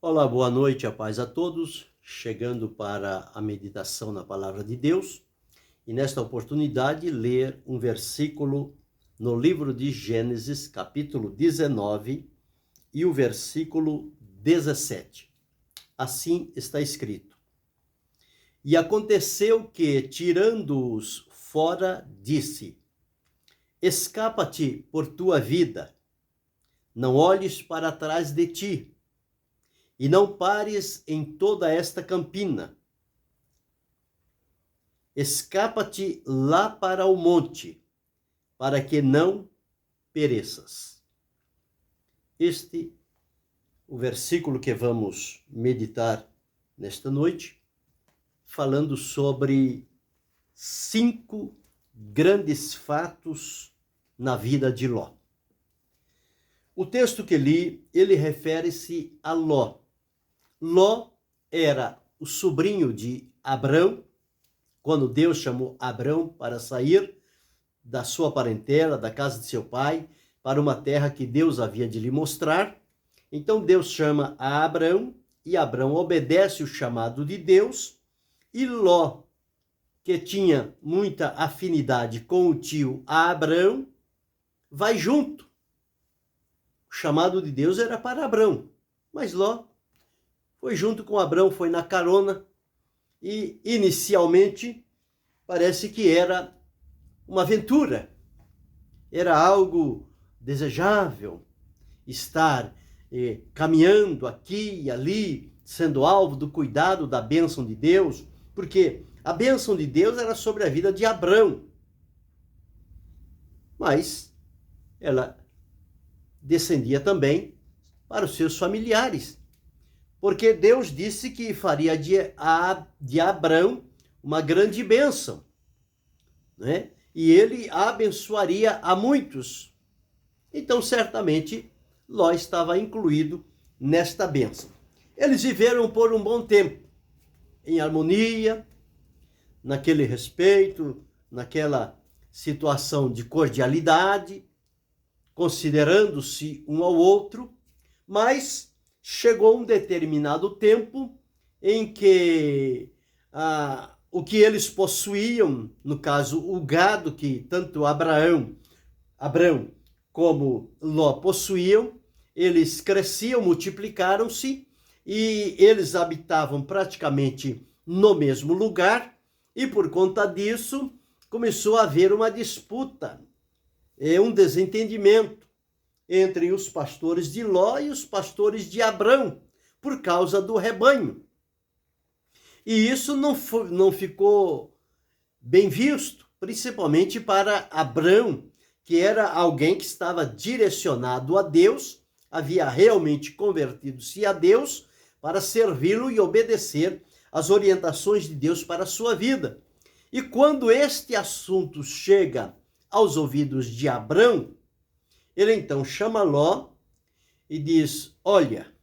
Olá, boa noite, a paz a todos. Chegando para a meditação na palavra de Deus e nesta oportunidade ler um versículo no livro de Gênesis, capítulo 19 e o versículo 17. Assim está escrito: E aconteceu que, tirando-os fora, disse: Escapa-te por tua vida, não olhes para trás de ti, e não pares em toda esta campina. Escapa-te lá para o monte, para que não pereças. Este o versículo que vamos meditar nesta noite, falando sobre 5 grandes fatos na vida de Ló. O texto que li, ele refere-se a Ló. Ló era o sobrinho de Abrão, quando Deus chamou Abrão para sair da sua parentela, da casa de seu pai, para uma terra que Deus havia de lhe mostrar. Então Deus chama a Abrão, e Abrão obedece o chamado de Deus, e Ló, que tinha muita afinidade com o tio Abrão, vai junto. O chamado de Deus era para Abrão, mas Ló foi junto com Abrão, foi na carona, e inicialmente parece que era uma aventura, era algo desejável, estar caminhando aqui e ali, sendo alvo do cuidado da bênção de Deus, porque a bênção de Deus era sobre a vida de Abrão, mas ela descendia também para os seus familiares, porque Deus disse que faria de Abrão uma grande bênção, né? E ele abençoaria a muitos. Então, certamente, Ló estava incluído nesta bênção. Eles viveram por um bom tempo, em harmonia, naquele respeito, naquela situação de cordialidade, considerando-se um ao outro, mas chegou um determinado tempo em que o que eles possuíam, no caso o gado que tanto Abrão como Ló possuíam, eles cresciam, multiplicaram-se e eles habitavam praticamente no mesmo lugar, e por conta disso começou a haver uma disputa, um desentendimento entre os pastores de Ló e os pastores de Abrão, por causa do rebanho. E isso não ficou bem visto, principalmente para Abrão, que era alguém que estava direcionado a Deus, havia realmente convertido-se a Deus para servi-lo e obedecer às orientações de Deus para a sua vida. E quando este assunto chega aos ouvidos de Abrão, ele então chama Ló e diz: olha,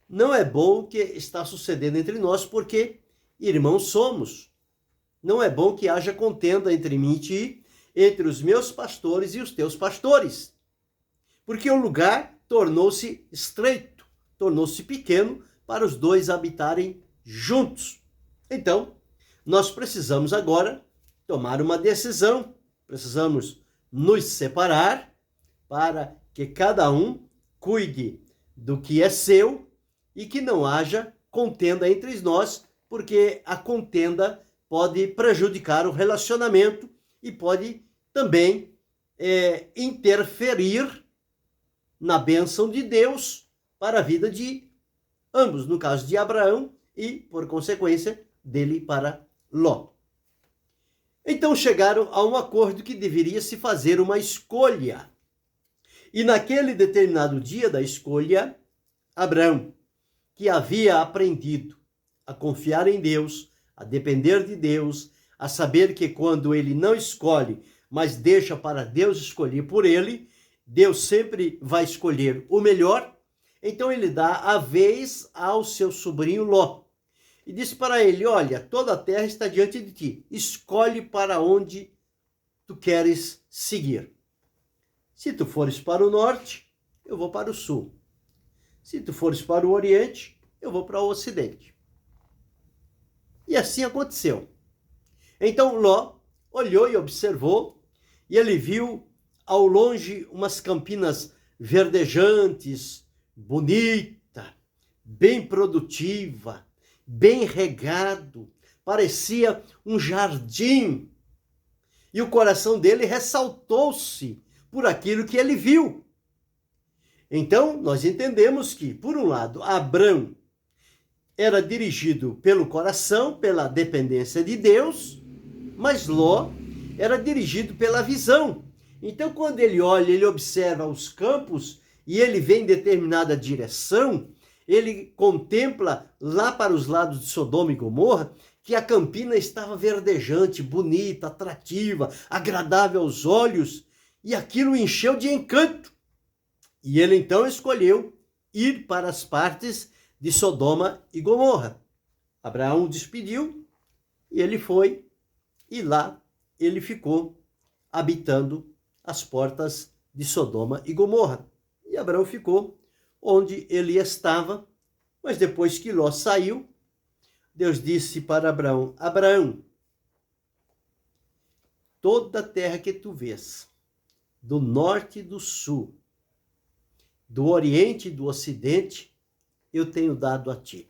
não é bom o que está sucedendo entre nós, porque irmãos somos. Não é bom que haja contenda entre mim e ti, entre os meus pastores e os teus pastores. Porque o lugar tornou-se estreito, tornou-se pequeno para os dois habitarem juntos. Então, nós precisamos agora tomar uma decisão. Precisamos nos separar para que cada um cuide do que é seu e que não haja contenda entre nós, porque a contenda pode prejudicar o relacionamento e pode também interferir na bênção de Deus para a vida de ambos, no caso de Abraão e, por consequência, dele para Ló. Então chegaram a um acordo que deveria se fazer uma escolha. E naquele determinado dia da escolha, Abraão, que havia aprendido a confiar em Deus, a depender de Deus, a saber que quando ele não escolhe, mas deixa para Deus escolher por ele, Deus sempre vai escolher o melhor. Então ele dá a vez ao seu sobrinho Ló e diz para ele: olha, toda a terra está diante de ti, escolhe para onde tu queres seguir. Se tu fores para o norte, eu vou para o sul. Se tu fores para o oriente, eu vou para o ocidente. E assim aconteceu. Então Ló olhou e observou, e ele viu ao longe umas campinas verdejantes, bonita, bem produtiva, bem regado, parecia um jardim. E o coração dele ressaltou-se por aquilo que ele viu. Então, nós entendemos que, por um lado, Abrão era dirigido pelo coração, pela dependência de Deus, mas Ló era dirigido pela visão. Então, quando ele olha, ele observa os campos e ele vem em determinada direção, ele contempla lá para os lados de Sodoma e Gomorra que a campina estava verdejante, bonita, atrativa, agradável aos olhos, e aquilo o encheu de encanto. E ele então escolheu ir para as partes de Sodoma e Gomorra. Abraão o despediu e ele foi, e lá ele ficou habitando as portas de Sodoma e Gomorra. E Abraão ficou onde ele estava, mas depois que Ló saiu, Deus disse para Abraão: Abraão, toda a terra que tu vês, do norte e do sul, do oriente e do ocidente, eu tenho dado a ti.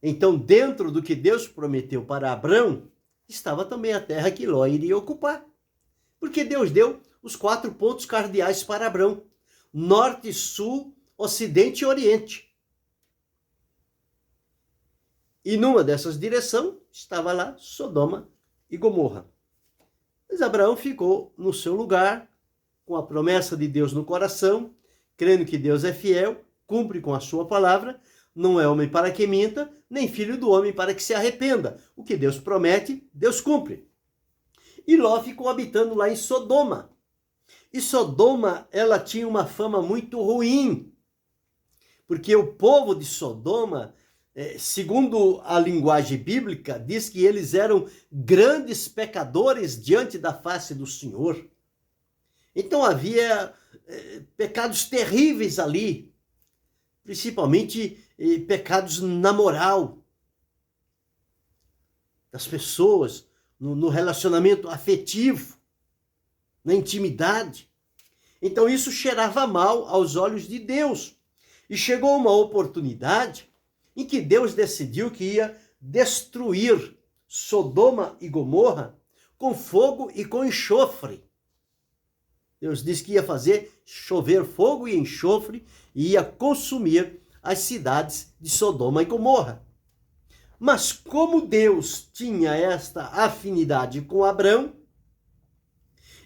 Então, dentro do que Deus prometeu para Abraão, estava também a terra que Ló iria ocupar. Porque Deus deu os 4 pontos cardeais para Abraão: norte, sul, ocidente e oriente. E numa dessas direções estava lá Sodoma e Gomorra. Mas Abraão ficou no seu lugar, com a promessa de Deus no coração, crendo que Deus é fiel, cumpre com a sua palavra, não é homem para que minta, nem filho do homem para que se arrependa. O que Deus promete, Deus cumpre. E Ló ficou habitando lá em Sodoma. E Sodoma, ela tinha uma fama muito ruim, porque o povo de Sodoma, segundo a linguagem bíblica, diz que eles eram grandes pecadores diante da face do Senhor. Então havia pecados terríveis ali, principalmente pecados na moral das pessoas, no relacionamento afetivo, na intimidade. Então isso cheirava mal aos olhos de Deus. E chegou uma oportunidade em que Deus decidiu que ia destruir Sodoma e Gomorra com fogo e com enxofre. Deus disse que ia fazer chover fogo e enxofre e ia consumir as cidades de Sodoma e Gomorra. Mas como Deus tinha esta afinidade com Abrão,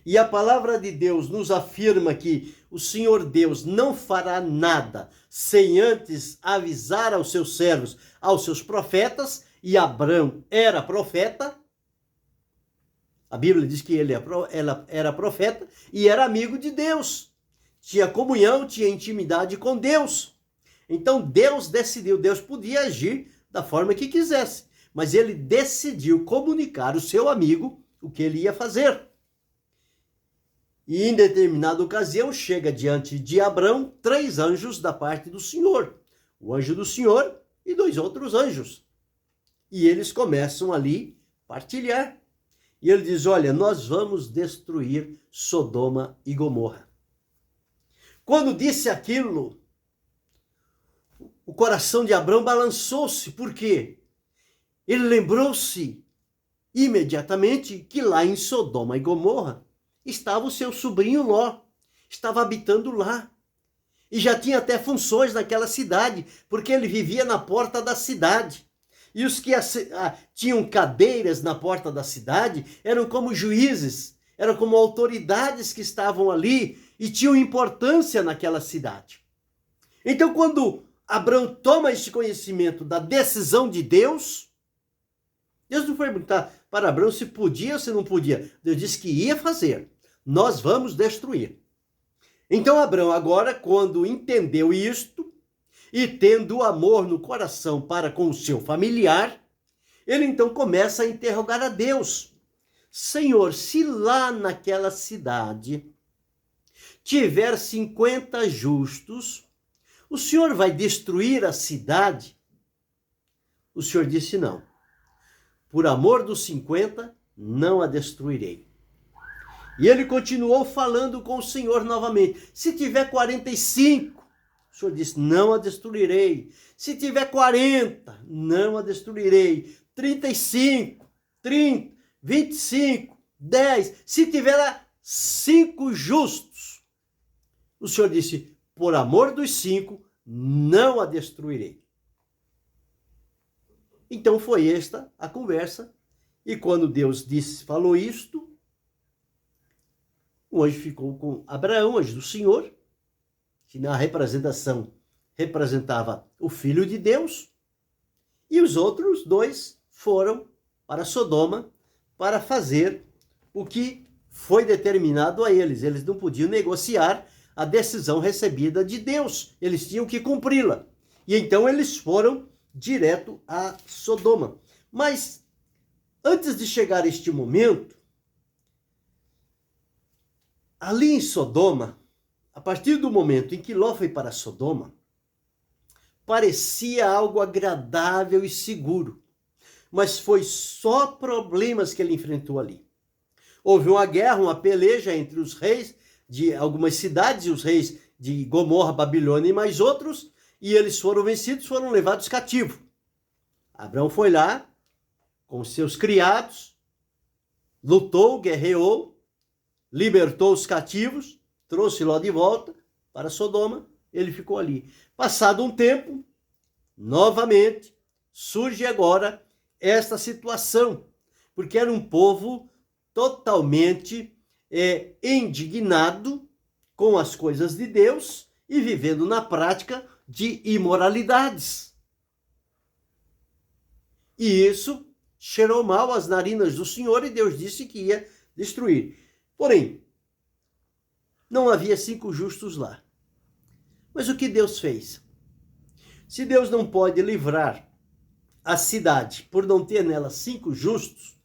e a palavra de Deus nos afirma que o Senhor Deus não fará nada sem antes avisar aos seus servos, aos seus profetas, e Abrão era profeta. A Bíblia diz que ele era profeta e era amigo de Deus. Tinha comunhão, tinha intimidade com Deus. Então Deus decidiu, Deus podia agir da forma que quisesse, mas ele decidiu comunicar ao seu amigo o que ele ia fazer. E em determinada ocasião chega diante de Abrão 3 anjos da parte do Senhor. O anjo do Senhor e 2 outros anjos. E eles começam ali a partilhar. E ele diz: olha, nós vamos destruir Sodoma e Gomorra. Quando disse aquilo, o coração de Abrão balançou-se. Por quê? Ele lembrou-se imediatamente que lá em Sodoma e Gomorra estava o seu sobrinho Ló, estava habitando lá. E já tinha até funções naquela cidade, porque ele vivia na porta da cidade. E os que tinham cadeiras na porta da cidade eram como juízes, eram como autoridades que estavam ali e tinham importância naquela cidade. Então, quando Abrão toma este conhecimento da decisão de Deus, Deus não foi perguntar para Abrão se podia ou se não podia. Deus disse que ia fazer. Nós vamos destruir. Então Abrão agora, quando entendeu isto, e tendo amor no coração para com o seu familiar, ele então começa a interrogar a Deus. Senhor, se lá naquela cidade tiver 50 justos, o senhor vai destruir a cidade? O senhor disse: não. Por amor dos 50, não a destruirei. E ele continuou falando com o Senhor novamente. Se tiver 45, o Senhor disse: não a destruirei. Se tiver 40, não a destruirei. 35, 30, 25, 10. Se tiver 5 justos, o Senhor disse: por amor dos 5, não a destruirei. Então foi esta a conversa. E quando Deus falou isto, o anjo ficou com Abraão, anjo do Senhor, que na representação representava o Filho de Deus, e os outros 2 foram para Sodoma para fazer o que foi determinado a eles. Eles não podiam negociar a decisão recebida de Deus, eles tinham que cumpri-la. E então eles foram direto a Sodoma. Mas antes de chegar a este momento, ali em Sodoma, a partir do momento em que Ló foi para Sodoma, parecia algo agradável e seguro, mas foi só problemas que ele enfrentou ali. Houve uma guerra, uma peleja entre os reis de algumas cidades, os reis de Gomorra, Babilônia e mais outros, e eles foram vencidos, foram levados cativos. Abraão foi lá com seus criados, lutou, guerreou, libertou os cativos, trouxe Ló de volta para Sodoma, ele ficou ali. Passado um tempo, novamente, surge agora esta situação, porque era um povo totalmente indignado com as coisas de Deus e vivendo na prática de imoralidades. E isso cheirou mal às narinas do Senhor e Deus disse que ia destruir. Porém, não havia 5 justos lá. Mas o que Deus fez? Se Deus não pode livrar a cidade por não ter nela 5 justos,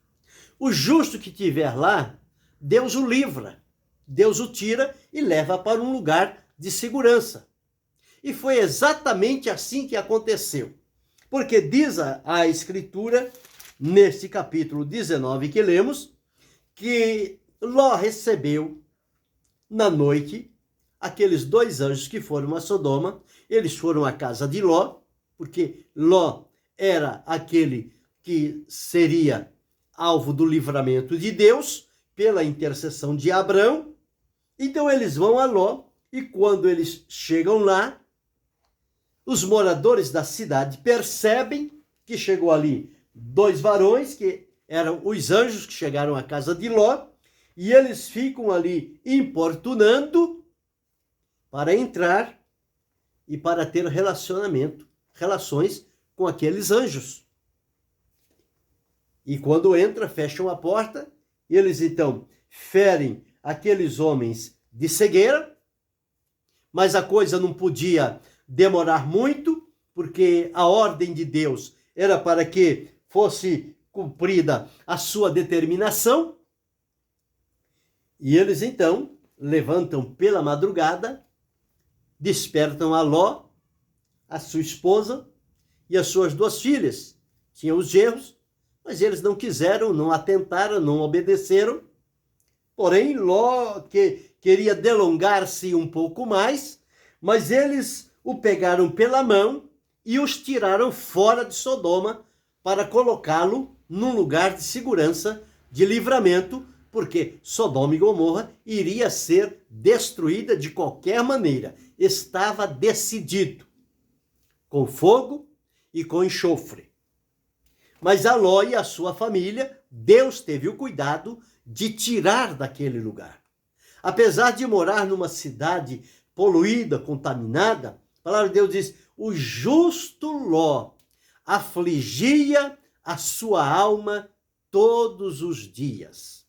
o justo que tiver lá, Deus o livra, Deus o tira e leva para um lugar de segurança. E foi exatamente assim que aconteceu. Porque diz a Escritura, neste capítulo 19 que lemos, que Ló recebeu na noite aqueles 2 anjos que foram a Sodoma. Eles foram à casa de Ló, porque Ló era aquele que seria alvo do livramento de Deus pela intercessão de Abraão. Então eles vão a Ló e quando eles chegam lá, os moradores da cidade percebem que chegou ali 2 varões, que eram os anjos que chegaram à casa de Ló, e eles ficam ali importunando para entrar e para ter relações com aqueles anjos. E quando entra, fecham a porta, e eles então ferem aqueles homens de cegueira, mas a coisa não podia demorar muito, porque a ordem de Deus era para que fosse cumprida a sua determinação. E eles então levantam pela madrugada, despertam a Ló, a sua esposa e as suas 2 filhas. Tinham os genros, mas eles não quiseram, não atentaram, não obedeceram. Porém, Ló queria delongar-se um pouco mais, mas eles o pegaram pela mão e os tiraram fora de Sodoma para colocá-lo num lugar de segurança, de livramento, porque Sodoma e Gomorra iria ser destruída de qualquer maneira. Estava decidido, com fogo e com enxofre. Mas a Ló e a sua família, Deus teve o cuidado de tirar daquele lugar. Apesar de morar numa cidade poluída, contaminada, a palavra de Deus diz: o justo Ló afligia a sua alma todos os dias.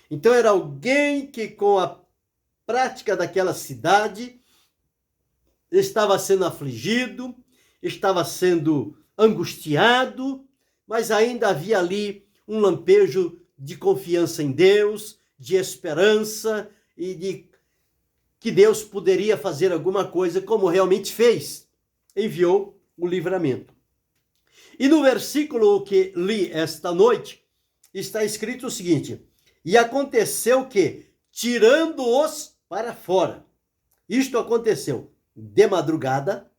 Então era alguém que com a prática daquela cidade estava sendo afligido, estava sendo angustiado, mas ainda havia ali um lampejo de confiança em Deus, de esperança e de que Deus poderia fazer alguma coisa, como realmente fez. Enviou o livramento. E no versículo que li esta noite, está escrito o seguinte: e aconteceu que, tirando-os para fora, isto aconteceu de madrugada,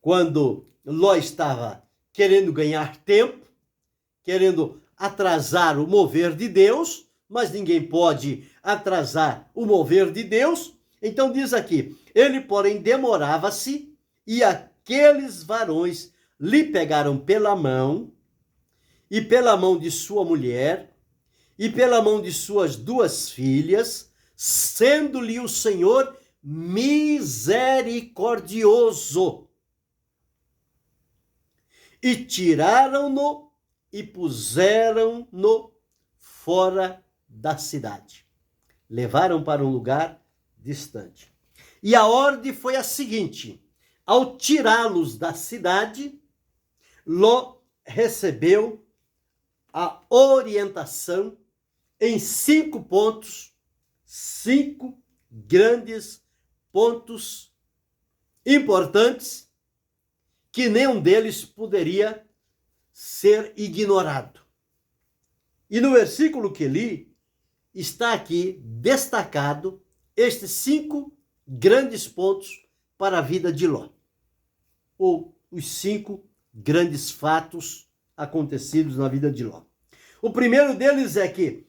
quando Ló estava querendo ganhar tempo, querendo atrasar o mover de Deus, mas ninguém pode atrasar o mover de Deus. Então diz aqui: ele, porém, demorava-se, e aqueles varões lhe pegaram pela mão, e pela mão de sua mulher, e pela mão de suas 2 filhas, sendo-lhe o Senhor misericordioso. E tiraram-no e puseram-no fora da cidade. Levaram para um lugar distante. E a ordem foi a seguinte: ao tirá-los da cidade, Ló recebeu a orientação em 5 pontos, 5 grandes pontos importantes, que nenhum deles poderia ser ignorado. E no versículo que li, está aqui destacado estes 5 grandes pontos para a vida de Ló, ou os 5 grandes fatos acontecidos na vida de Ló. O primeiro deles é que,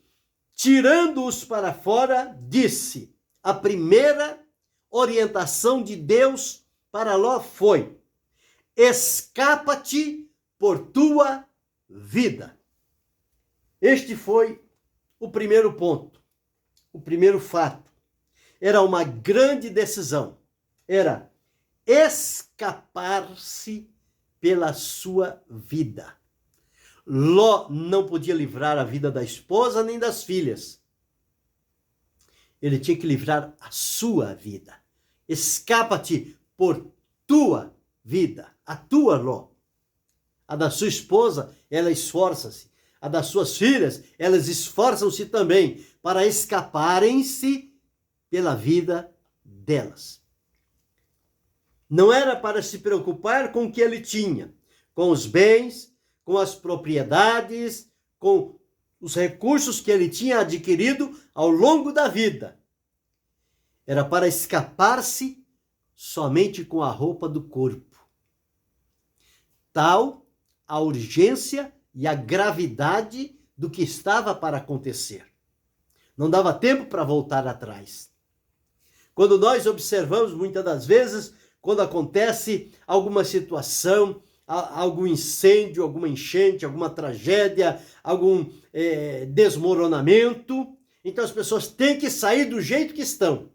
tirando-os para fora, disse: a primeira orientação de Deus para Ló foi: escapa-te por tua vida. Este foi o primeiro ponto, o primeiro fato. Era uma grande decisão, era escapar-se pela sua vida. Ló não podia livrar a vida da esposa nem das filhas. Ele tinha que livrar a sua vida. Escapa-te por tua vida, a tua, Ló. A da sua esposa, ela esforça-se. A das suas filhas, elas esforçam-se também para escaparem-se pela vida delas. Não era para se preocupar com o que ele tinha, com os bens, com as propriedades, com os recursos que ele tinha adquirido ao longo da vida. Era para escapar-se somente com a roupa do corpo. Tal a urgência e a gravidade do que estava para acontecer. Não dava tempo para voltar atrás. Quando nós observamos, muitas das vezes, quando acontece alguma situação, algum incêndio, alguma enchente, alguma tragédia, algum desmoronamento, então as pessoas têm que sair do jeito que estão.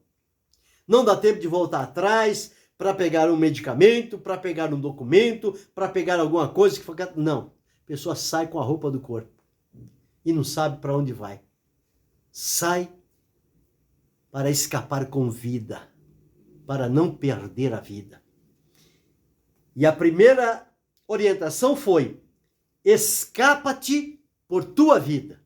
Não dá tempo de voltar atrás para pegar um medicamento, para pegar um documento, para pegar alguma coisa que... Não. A pessoa sai com a roupa do corpo e não sabe para onde vai. Sai para escapar com vida, para não perder a vida. E a primeira orientação foi: escapa-te por tua vida.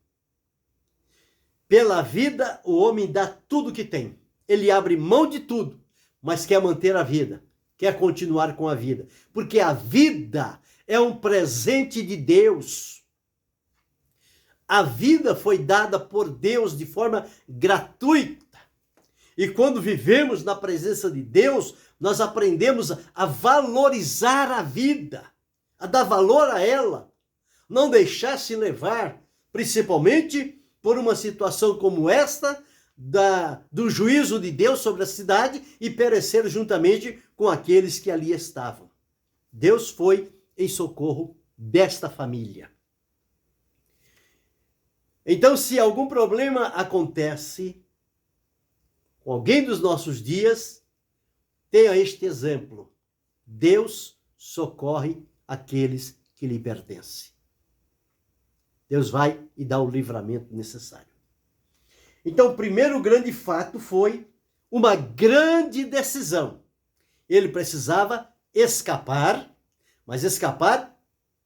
Pela vida, o homem dá tudo que tem. Ele abre mão de tudo, mas quer manter a vida, quer continuar com a vida. Porque a vida é um presente de Deus. A vida foi dada por Deus de forma gratuita. E quando vivemos na presença de Deus, nós aprendemos a valorizar a vida, a dar valor a ela, não deixar se levar, principalmente por uma situação como esta, do juízo de Deus sobre a cidade, e perecer juntamente com aqueles que ali estavam. Deus foi em socorro desta família. Então, se algum problema acontece com alguém dos nossos dias, tenha este exemplo: Deus socorre aqueles que lhe pertencem. Deus vai e dá o livramento necessário. Então, o primeiro grande fato foi uma grande decisão. Ele precisava escapar, mas escapar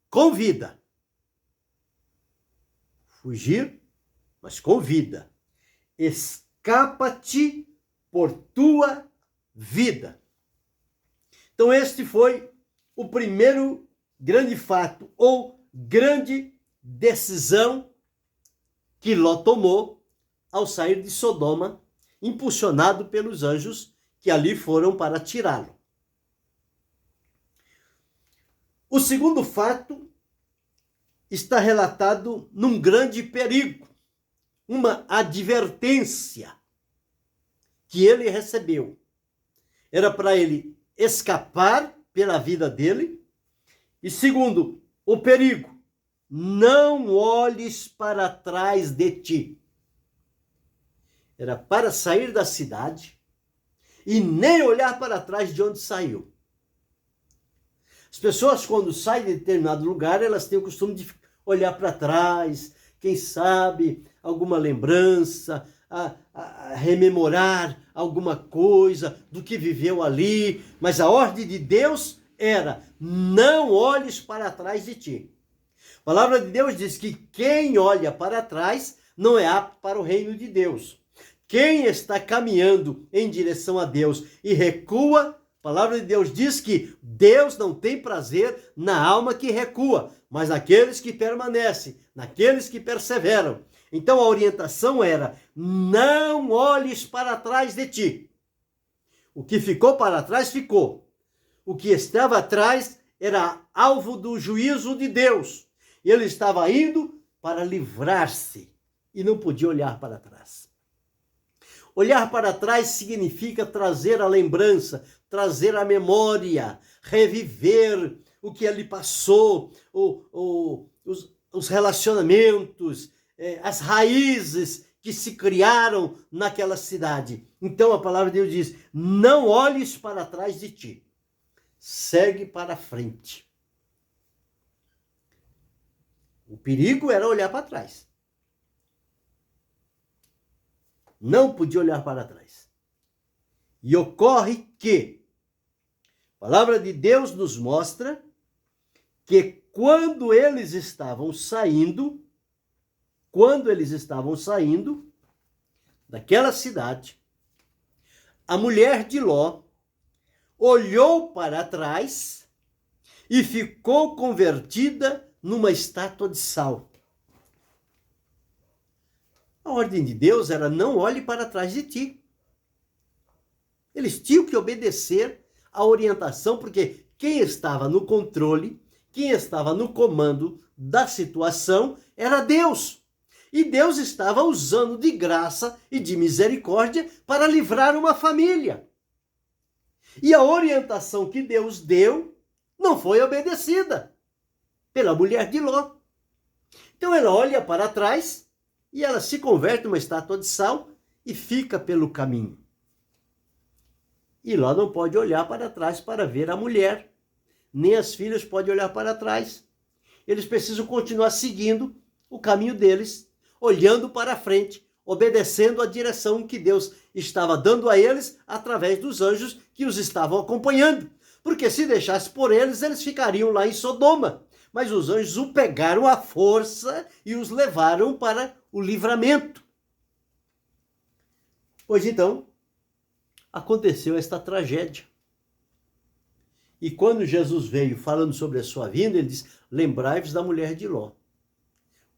com vida. Fugir, mas com vida. Escapa-te por tua vida. Então este foi o primeiro grande fato ou grande decisão que Ló tomou ao sair de Sodoma, impulsionado pelos anjos que ali foram para tirá-lo. O segundo fato está relatado num grande perigo, uma advertência que ele recebeu. Era para ele escapar pela vida dele. E segundo, o perigo: não olhes para trás de ti. Era para sair da cidade e nem olhar para trás de onde saiu. As pessoas, quando saem de determinado lugar, elas têm o costume de olhar para trás, quem sabe alguma lembrança, a rememorar alguma coisa do que viveu ali. Mas a ordem de Deus era: não olhes para trás de ti. A palavra de Deus diz que quem olha para trás não é apto para o reino de Deus. Quem está caminhando em direção a Deus e recua, a palavra de Deus diz que Deus não tem prazer na alma que recua, mas naqueles que permanecem, naqueles que perseveram. Então a orientação era: não olhes para trás de ti. O que ficou para trás, ficou. O que estava atrás era alvo do juízo de Deus. E ele estava indo para livrar-se e não podia olhar para trás. Olhar para trás significa trazer a lembrança, trazer a memória, reviver o que ele passou, os relacionamentos, as raízes que se criaram naquela cidade. Então a palavra de Deus diz: não olhes para trás de ti, segue para frente. O perigo era olhar para trás. Não podia olhar para trás. E ocorre que a palavra de Deus nos mostra que quando eles estavam saindo daquela cidade, a mulher de Ló olhou para trás e ficou convertida numa estátua de sal. A ordem de Deus era: não olhe para trás de ti. Eles tinham que obedecer à orientação, porque quem estava no controle, quem estava no comando da situação era Deus. E Deus estava usando de graça e de misericórdia para livrar uma família. E a orientação que Deus deu não foi obedecida pela mulher de Ló. Então ela olha para trás e ela se converte numa estátua de sal e fica pelo caminho. E Ló não pode olhar para trás para ver a mulher, nem as filhas podem olhar para trás. Eles precisam continuar seguindo o caminho deles, olhando para frente, obedecendo a direção que Deus estava dando a eles através dos anjos que os estavam acompanhando. Porque se deixasse por eles, eles ficariam lá em Sodoma. Mas os anjos o pegaram à força e os levaram para o livramento. Pois então, aconteceu esta tragédia. E quando Jesus veio falando sobre a sua vinda, ele disse: lembrai-vos da mulher de Ló.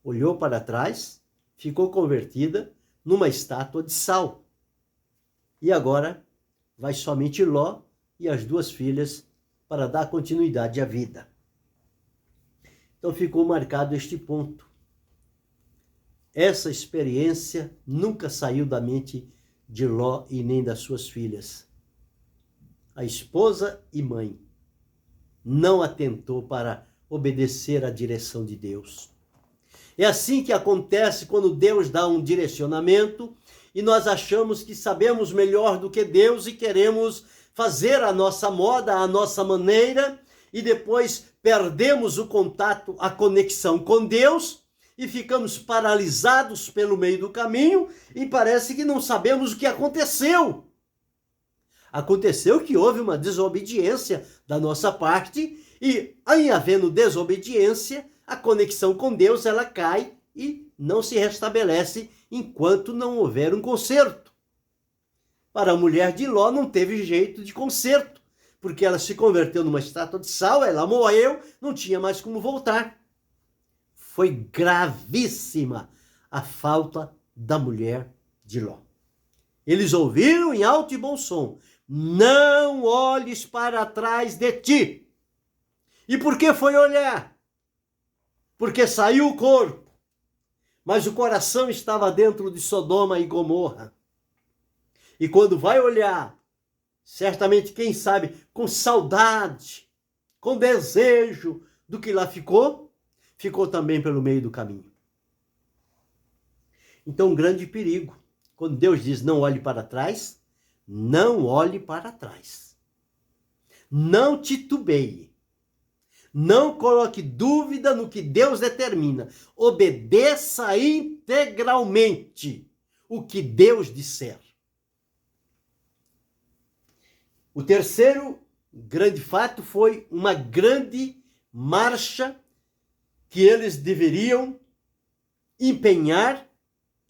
Olhou para trás, ficou convertida numa estátua de sal. E agora vai somente Ló e as duas filhas para dar continuidade à vida. Então ficou marcado este ponto. Essa experiência nunca saiu da mente de Ló e nem das suas filhas. A esposa e mãe não atentou para obedecer à direção de Deus. É assim que acontece quando Deus dá um direcionamento e nós achamos que sabemos melhor do que Deus e queremos fazer a nossa moda, a nossa maneira, e depois perdemos o contato, a conexão com Deus e ficamos paralisados pelo meio do caminho e parece que não sabemos o que aconteceu. Aconteceu que houve uma desobediência da nossa parte e, em havendo desobediência, a conexão com Deus ela cai e não se restabelece enquanto não houver um conserto. Para a mulher de Ló não teve jeito de conserto, porque ela se converteu numa estátua de sal, ela morreu, não tinha mais como voltar. Foi gravíssima a falta da mulher de Ló. Eles ouviram em alto e bom som: não olhes para trás de ti. E por que foi olhar? Porque saiu o corpo, mas o coração estava dentro de Sodoma e Gomorra. E quando vai olhar, certamente, quem sabe, com saudade, com desejo do que lá ficou, ficou também pelo meio do caminho. Então, um grande perigo. Quando Deus diz não olhe para trás, não olhe para trás. Não titubeie. Não coloque dúvida no que Deus determina. Obedeça integralmente o que Deus disser. O terceiro grande fato foi uma grande marcha que eles deveriam empenhar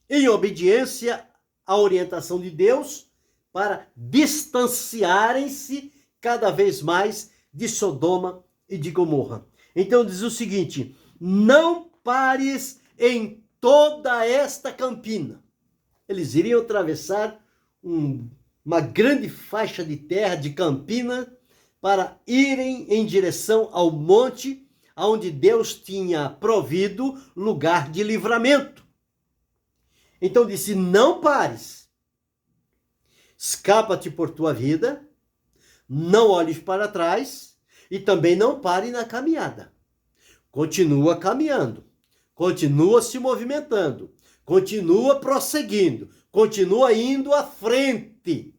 em obediência à orientação de Deus para distanciarem-se cada vez mais de Sodoma e de Gomorra. Então diz o seguinte: não pares em toda esta campina. Eles iriam atravessar uma grande faixa de terra, de campina, para irem em direção ao monte, onde Deus tinha provido lugar de livramento. Então disse: não pares, escapa-te por tua vida, não olhes para trás e também não pare na caminhada. Continua caminhando, continua se movimentando, continua prosseguindo, continua indo à frente.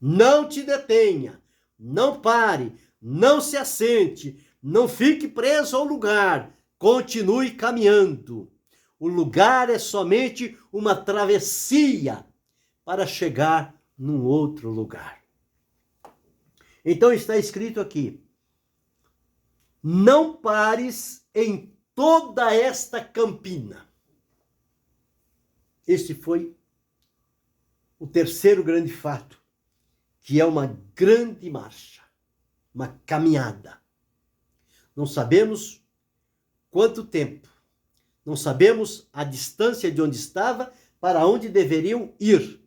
Não te detenha, não pare, não se assente, não fique preso ao lugar, continue caminhando. O lugar é somente uma travessia para chegar num outro lugar. Então está escrito aqui: não pares em toda esta campina. Este foi o terceiro grande fato, que é uma grande marcha, uma caminhada. Não sabemos quanto tempo, não sabemos a distância de onde estava para onde deveriam ir.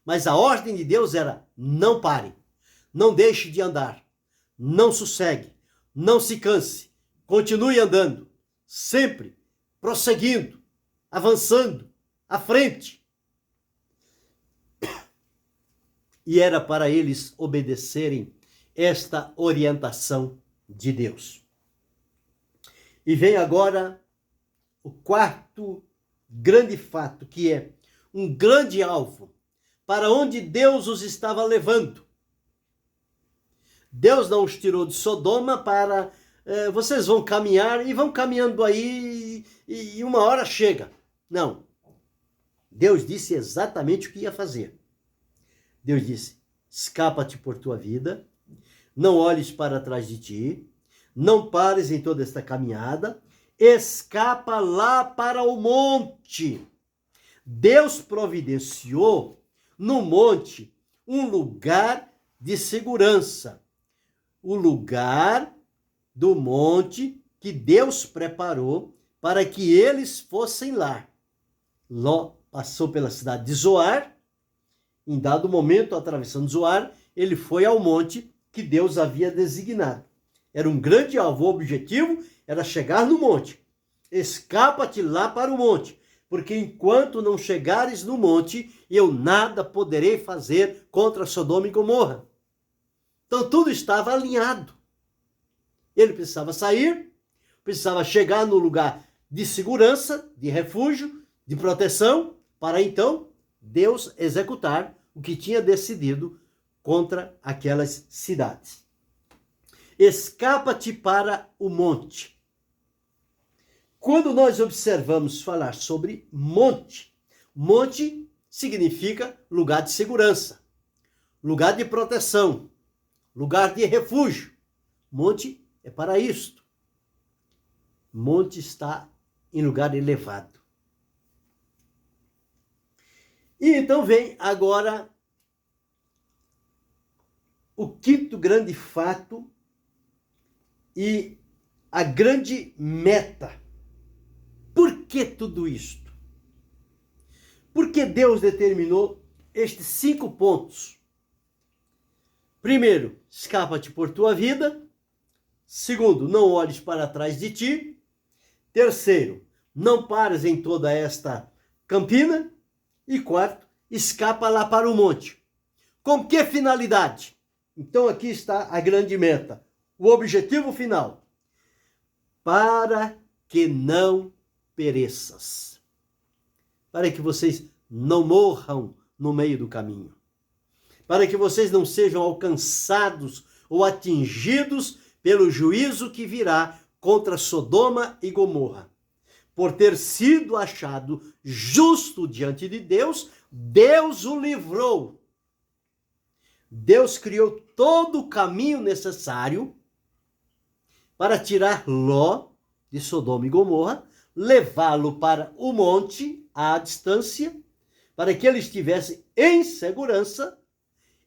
Mas a ordem de Deus era: não pare, não deixe de andar, não sossegue, não se canse, continue andando, sempre prosseguindo, avançando, à frente. E era para eles obedecerem esta orientação de Deus. E vem agora o quarto grande fato, que é um grande alvo para onde Deus os estava levando. Deus não os tirou de Sodoma para vocês vão caminhar e vão caminhando aí e uma hora chega. Não. Deus disse exatamente o que ia fazer. Deus disse: escapa-te por tua vida, não olhes para trás de ti, não pares em toda esta caminhada, escapa lá para o monte. Deus providenciou no monte um lugar de segurança. O lugar do monte que Deus preparou para que eles fossem lá. Ló passou pela cidade de Zoar. Em dado momento, atravessando Zoar, ele foi ao monte que Deus havia designado. Era um grande alvo, o objetivo era chegar no monte. Escapa-te lá para o monte, porque enquanto não chegares no monte, eu nada poderei fazer contra Sodoma e Gomorra. Então tudo estava alinhado. Ele precisava sair, precisava chegar no lugar de segurança, de refúgio, de proteção, para então Deus executar o que tinha decidido contra aquelas cidades. Escapa-te para o monte. Quando nós observamos falar sobre monte, monte significa lugar de segurança, lugar de proteção, lugar de refúgio. Monte é para isto. Monte está em lugar elevado. E então vem agora o quinto grande fato e a grande meta. Por que tudo isto? Por que Deus determinou estes 5 pontos? Primeiro, escapa-te por tua vida. Segundo, não olhes para trás de ti. Terceiro, não pares em toda esta campina. E quarto, escapa lá para o monte. Com que finalidade? Então aqui está a grande meta, o objetivo final. Para que não pereças. Para que vocês não morram no meio do caminho. Para que vocês não sejam alcançados ou atingidos pelo juízo que virá contra Sodoma e Gomorra. Por ter sido achado justo diante de Deus, Deus o livrou. Deus criou todo o caminho necessário para tirar Ló de Sodoma e Gomorra, levá-lo para o monte, à distância, para que ele estivesse em segurança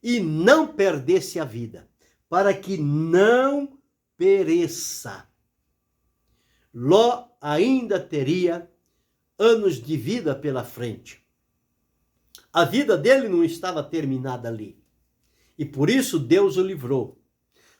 e não perdesse a vida, para que não pereça. Ló ainda teria anos de vida pela frente. A vida dele não estava terminada ali. E por isso Deus o livrou.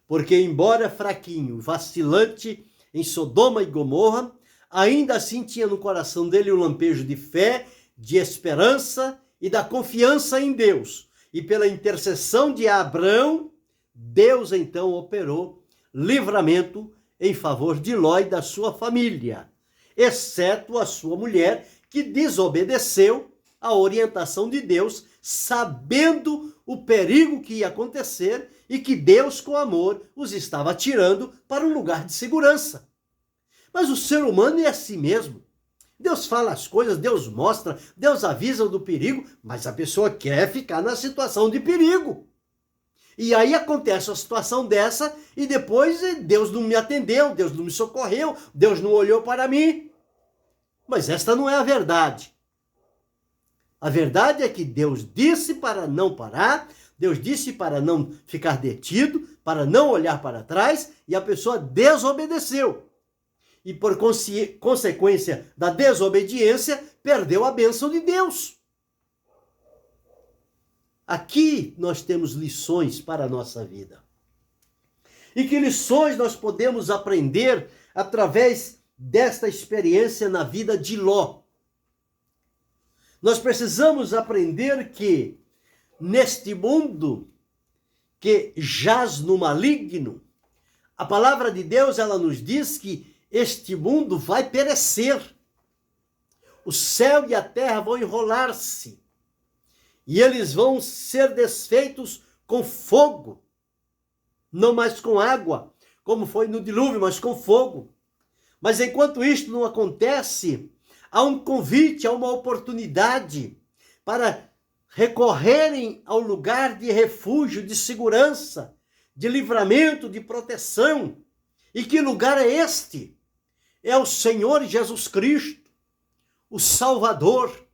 Porque embora fraquinho, vacilante em Sodoma e Gomorra, ainda assim tinha no coração dele um lampejo de fé, de esperança e da confiança em Deus. E pela intercessão de Abrão, Deus então operou livramento em favor de Ló e da sua família, exceto a sua mulher, que desobedeceu à orientação de Deus, sabendo o perigo que ia acontecer e que Deus, com amor, os estava tirando para um lugar de segurança. Mas o ser humano é assim mesmo. Deus fala as coisas, Deus mostra, Deus avisa do perigo, mas a pessoa quer ficar na situação de perigo. E aí acontece uma situação dessa e depois Deus não me atendeu, Deus não me socorreu, Deus não olhou para mim. Mas esta não é a verdade. A verdade é que Deus disse para não parar, Deus disse para não ficar detido, para não olhar para trás, e a pessoa desobedeceu. E por consequência da desobediência, perdeu a bênção de Deus. Aqui nós temos lições para a nossa vida. E que lições nós podemos aprender através desta experiência na vida de Ló? Nós precisamos aprender que neste mundo que jaz no maligno, a palavra de Deus ela nos diz que este mundo vai perecer. O céu e a terra vão enrolar-se. E eles vão ser desfeitos com fogo. Não mais com água, como foi no dilúvio, mas com fogo. Mas enquanto isto não acontece, há um convite, há uma oportunidade para recorrerem ao lugar de refúgio, de segurança, de livramento, de proteção. E que lugar é este? É o Senhor Jesus Cristo, o Salvador,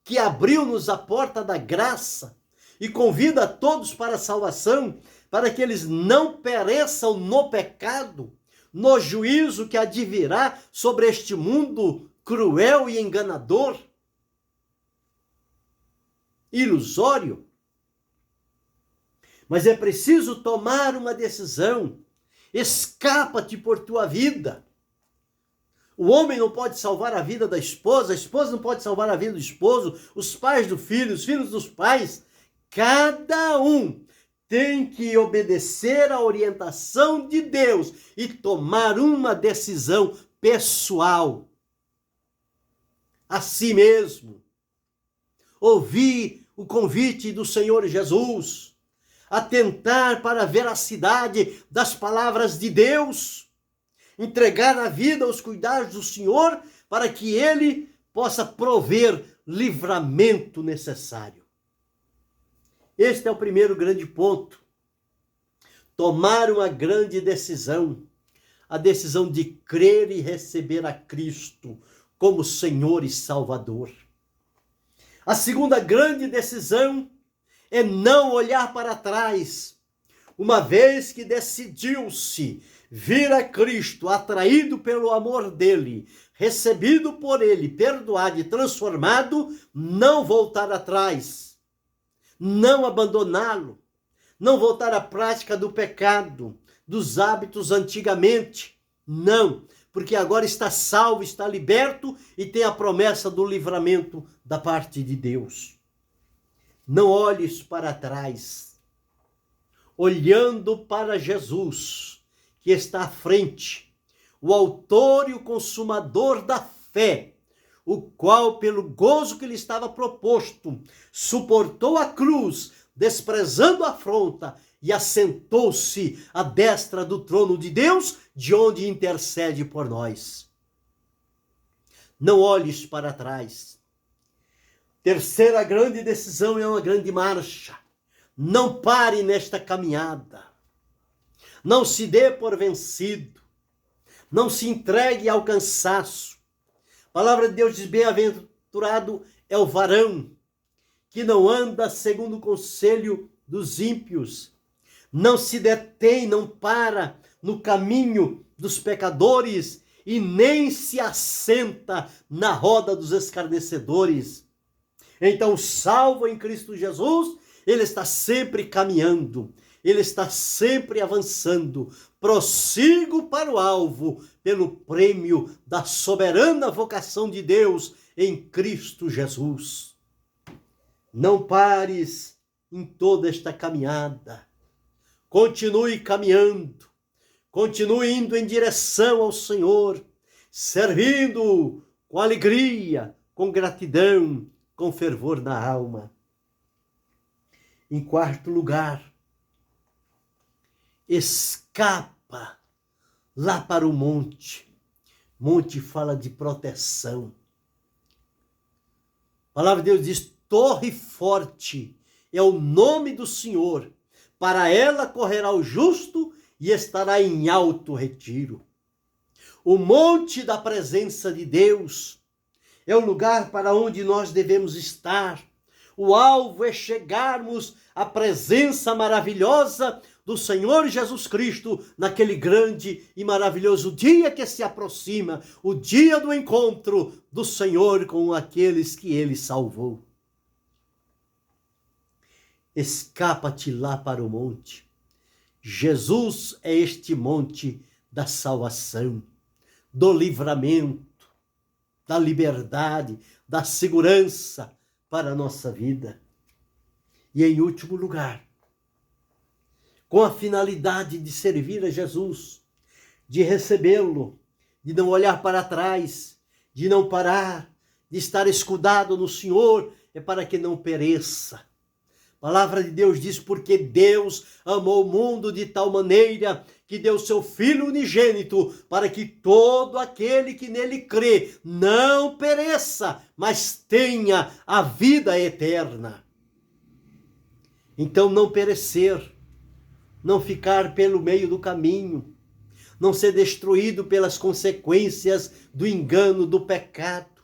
que abriu-nos a porta da graça e convida a todos para a salvação, para que eles não pereçam no pecado, no juízo que advirá sobre este mundo cruel e enganador, ilusório. Mas é preciso tomar uma decisão. Escapa-te por tua vida. O homem não pode salvar a vida da esposa, a esposa não pode salvar a vida do esposo, os pais do filho, os filhos dos pais. Cada um tem que obedecer à orientação de Deus e tomar uma decisão pessoal. A si mesmo. Ouvir o convite do Senhor Jesus, atentar para a veracidade das palavras de Deus, entregar a vida aos cuidados do Senhor para que Ele possa prover livramento necessário. Este é o primeiro grande ponto. Tomar uma grande decisão, a decisão de crer e receber a Cristo como Senhor e Salvador. A segunda grande decisão é não olhar para trás. Uma vez que decidiu-se vir a Cristo, atraído pelo amor dele, recebido por ele, perdoado e transformado, não voltar atrás, não abandoná-lo, não voltar à prática do pecado, dos hábitos antigamente, não, porque agora está salvo, está liberto e tem a promessa do livramento da parte de Deus. Não olhes para trás, olhando para Jesus, que está à frente, o autor e o consumador da fé, o qual, pelo gozo que lhe estava proposto, suportou a cruz, desprezando a afronta, e assentou-se à destra do trono de Deus, de onde intercede por nós. Não olhes para trás. Terceira grande decisão é uma grande marcha. Não pare nesta caminhada. Não se dê por vencido. Não se entregue ao cansaço. A palavra de Deus diz: bem-aventurado é o varão que não anda segundo o conselho dos ímpios. Não se detém, não para no caminho dos pecadores e nem se assenta na roda dos escarnecedores. Então, salvo em Cristo Jesus, ele está sempre caminhando, ele está sempre avançando. Prossigo para o alvo, pelo prêmio da soberana vocação de Deus em Cristo Jesus. Não pares em toda esta caminhada. Continue caminhando, continue indo em direção ao Senhor, servindo com alegria, com gratidão, com fervor na alma. Em quarto lugar, escapa lá para o monte. Monte fala de proteção. A palavra de Deus diz: torre forte é o nome do Senhor. Para ela correrá o justo e estará em alto retiro. O monte da presença de Deus é o lugar para onde nós devemos estar. O alvo é chegarmos à presença maravilhosa do Senhor Jesus Cristo naquele grande e maravilhoso dia que se aproxima, o dia do encontro do Senhor com aqueles que ele salvou. Escapa-te lá para o monte. Jesus é este monte da salvação, do livramento, da liberdade, da segurança para a nossa vida. E em último lugar, com a finalidade de servir a Jesus, de recebê-lo, de não olhar para trás, de não parar, de estar escudado no Senhor, é para que não pereça. A palavra de Deus diz: porque Deus amou o mundo de tal maneira que deu seu Filho unigênito, para que todo aquele que nele crê não pereça, mas tenha a vida eterna. Então, não perecer, não ficar pelo meio do caminho, não ser destruído pelas consequências do engano, do pecado,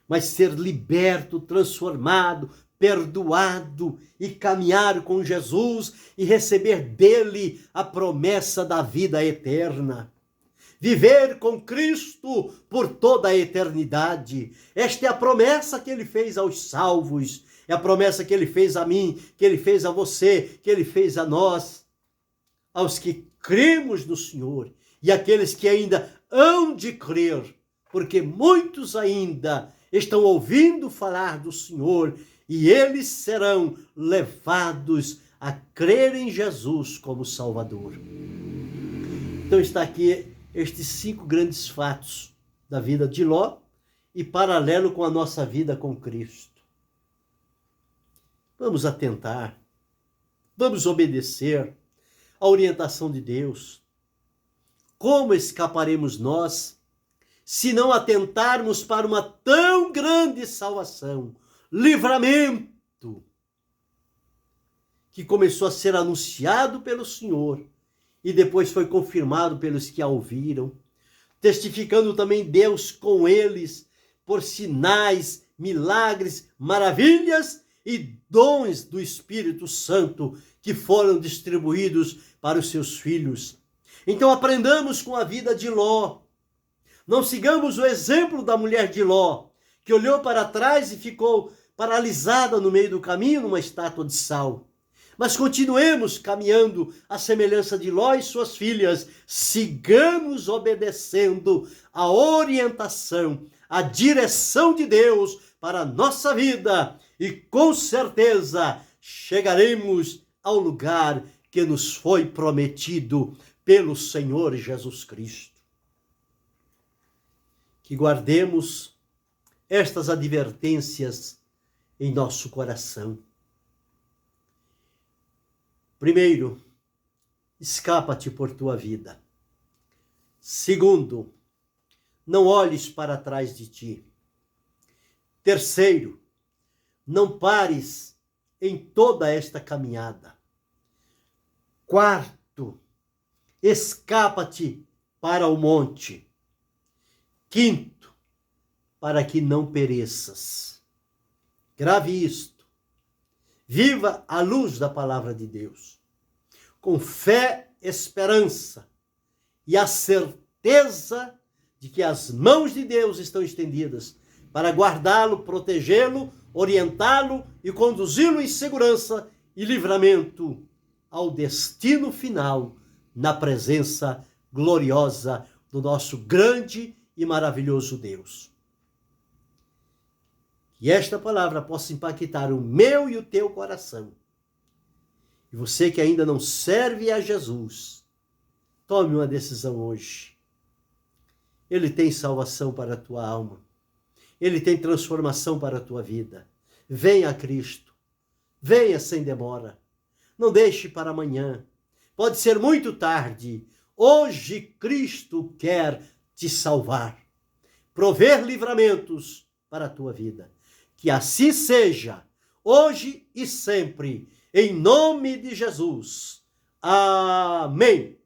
mas ser liberto, transformado, perdoado e caminhar com Jesus e receber dele a promessa da vida eterna. Viver com Cristo por toda a eternidade. Esta é a promessa que ele fez aos salvos. É a promessa que ele fez a mim, que ele fez a você, que ele fez a nós, aos que cremos no Senhor e aqueles que ainda hão de crer, porque muitos ainda estão ouvindo falar do Senhor e eles serão levados a crer em Jesus como Salvador. Então está aqui estes 5 grandes fatos da vida de Ló e paralelo com a nossa vida com Cristo. Vamos atentar, vamos obedecer à orientação de Deus. Como escaparemos nós se não atentarmos para uma tão grande salvação, livramento, que começou a ser anunciado pelo Senhor e depois foi confirmado pelos que a ouviram, testificando também Deus com eles por sinais milagres, maravilhas e dons do Espírito Santo que foram distribuídos para os seus filhos. Então aprendamos com a vida de Ló. Não sigamos o exemplo da mulher de Ló, que olhou para trás e ficou paralisada no meio do caminho numa estátua de sal. Mas continuemos caminhando à semelhança de Ló e suas filhas. Sigamos obedecendo a orientação, a direção de Deus para a nossa vida. E com certeza chegaremos ao lugar que nos foi prometido pelo Senhor Jesus Cristo. Que guardemos estas advertências em nosso coração. Primeiro, escapa-te por tua vida. Segundo, não olhes para trás de ti. Terceiro, não pares em toda esta caminhada. Quarto, escapa-te para o monte. Quinto, para que não pereças. Grave isto. Viva à luz da palavra de Deus, com fé, esperança e a certeza de que as mãos de Deus estão estendidas para guardá-lo, protegê-lo, orientá-lo e conduzi-lo em segurança e livramento ao destino final, na presença gloriosa do nosso grande e maravilhoso Deus. Que esta palavra possa impactar o meu e o teu coração. E você que ainda não serve a Jesus, tome uma decisão hoje. Ele tem salvação para a tua alma. Ele tem transformação para a tua vida. Venha a Cristo. Venha sem demora. Não deixe para amanhã. Pode ser muito tarde. Hoje Cristo quer te salvar. Prover livramentos para a tua vida. Que assim seja, hoje e sempre, em nome de Jesus. Amém.